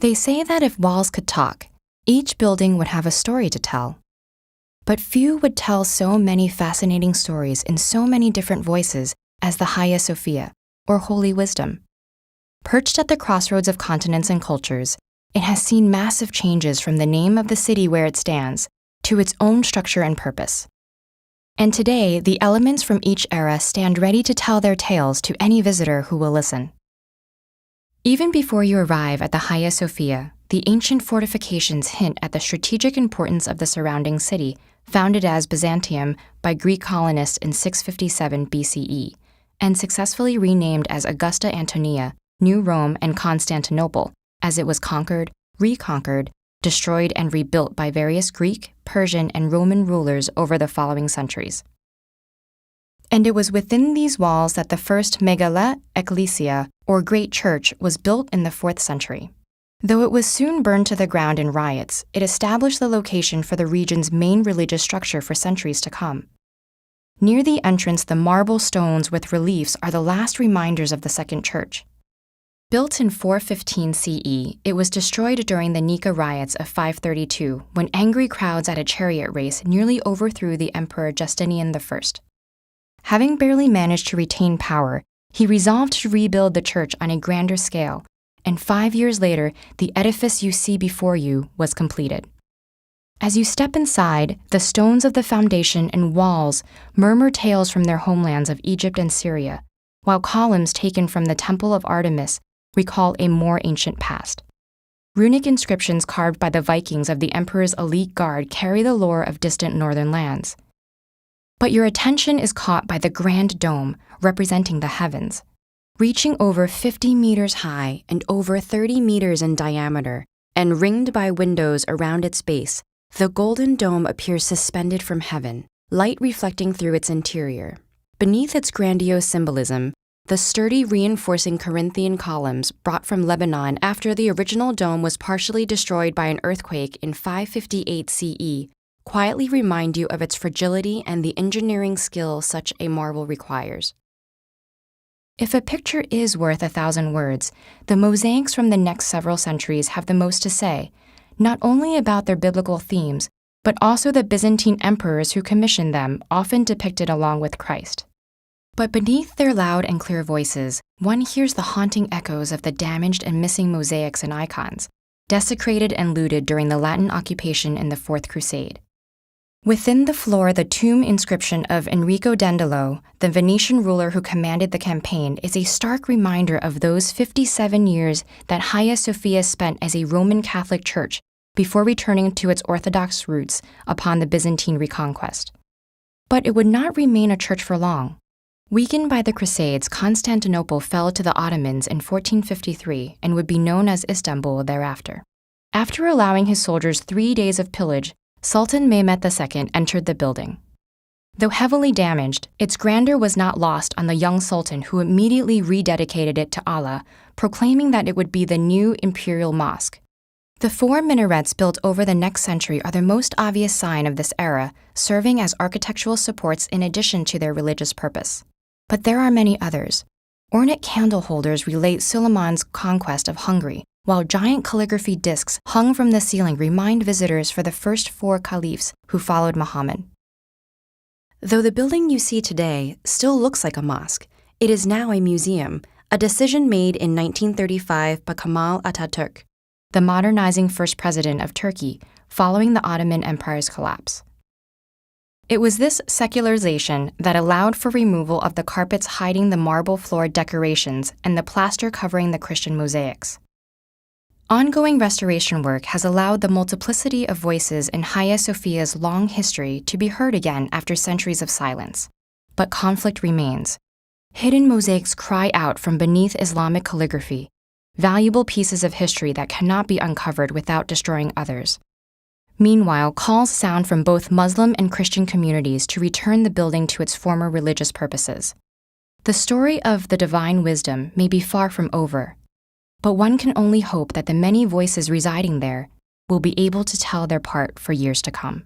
They say that if walls could talk, each building would have a story to tell. But few would tell so many fascinating stories in so many different voices as the Hagia Sophia, or Holy Wisdom. Perched at the crossroads of continents and cultures, it has seen massive changes from the name of the city where it stands to its own structure and purpose. And today, the elements from each era stand ready to tell their tales to any visitor who will listen. Even before you arrive at the Hagia Sophia, the ancient fortifications hint at the strategic importance of the surrounding city, founded as Byzantium by Greek colonists in 657 BCE, and successfully renamed as Augusta Antonia, New Rome, and Constantinople, as it was conquered, reconquered, destroyed, and rebuilt by various Greek, Persian, and Roman rulers over the following centuries. And it was within these walls that the first megala ecclesia, or great church, was built in the 4th century. Though it was soon burned to the ground in riots, it established the location for the region's main religious structure for centuries to come. Near the entrance, the marble stones with reliefs are the last reminders of the second church. Built in 415 CE, it was destroyed during the Nika riots of 532, when angry crowds at a chariot race nearly overthrew the Emperor Justinian I. Having barely managed to retain power, he resolved to rebuild the church on a grander scale, and 5 years later, the edifice you see before you was completed. As you step inside, the stones of the foundation and walls murmur tales from their homelands of Egypt and Syria, while columns taken from the Temple of Artemis recall a more ancient past. Runic inscriptions carved by the Vikings of the emperor's elite guard carry the lore of distant northern lands. But your attention is caught by the grand dome representing the heavens. Reaching over 50 meters high and over 30 meters in diameter, and ringed by windows around its base, the golden dome appears suspended from heaven, light reflecting through its interior. Beneath its grandiose symbolism, the sturdy reinforcing Corinthian columns brought from Lebanon after the original dome was partially destroyed by an earthquake in 558 CE quietly remind you of its fragility and the engineering skill such a marvel requires. If a picture is worth 1,000 words, the mosaics from the next several centuries have the most to say, not only about their biblical themes, but also the Byzantine emperors who commissioned them, often depicted along with Christ. But beneath their loud and clear voices, one hears the haunting echoes of the damaged and missing mosaics and icons, desecrated and looted during the Latin occupation in the Fourth Crusade. Within the floor, the tomb inscription of Enrico Dandolo, the Venetian ruler who commanded the campaign, is a stark reminder of those 57 years that Hagia Sophia spent as a Roman Catholic church before returning to its Orthodox roots upon the Byzantine reconquest. But it would not remain a church for long. Weakened by the Crusades, Constantinople fell to the Ottomans in 1453 and would be known as Istanbul thereafter. After allowing his soldiers 3 days of pillage, Sultan Mehmed II entered the building. Though heavily damaged, its grandeur was not lost on the young sultan who immediately rededicated it to Allah, proclaiming that it would be the new imperial mosque. The 4 minarets built over the next century are the most obvious sign of this era, serving as architectural supports in addition to their religious purpose. But there are many others. Ornate candle holders relate Suleiman's conquest of Hungary, while giant calligraphy discs hung from the ceiling remind visitors for the first 4 caliphs who followed Muhammad. Though the building you see today still looks like a mosque, it is now a museum, a decision made in 1935 by Kemal Atatürk, the modernizing first president of Turkey, following the Ottoman Empire's collapse. It was this secularization that allowed for removal of the carpets hiding the marble floor decorations and the plaster covering the Christian mosaics. Ongoing restoration work has allowed the multiplicity of voices in Hagia Sophia's long history to be heard again after centuries of silence. But conflict remains. Hidden mosaics cry out from beneath Islamic calligraphy, valuable pieces of history that cannot be uncovered without destroying others. Meanwhile, calls sound from both Muslim and Christian communities to return the building to its former religious purposes. The story of the divine wisdom may be far from over, but one can only hope that the many voices residing there will be able to tell their part for years to come.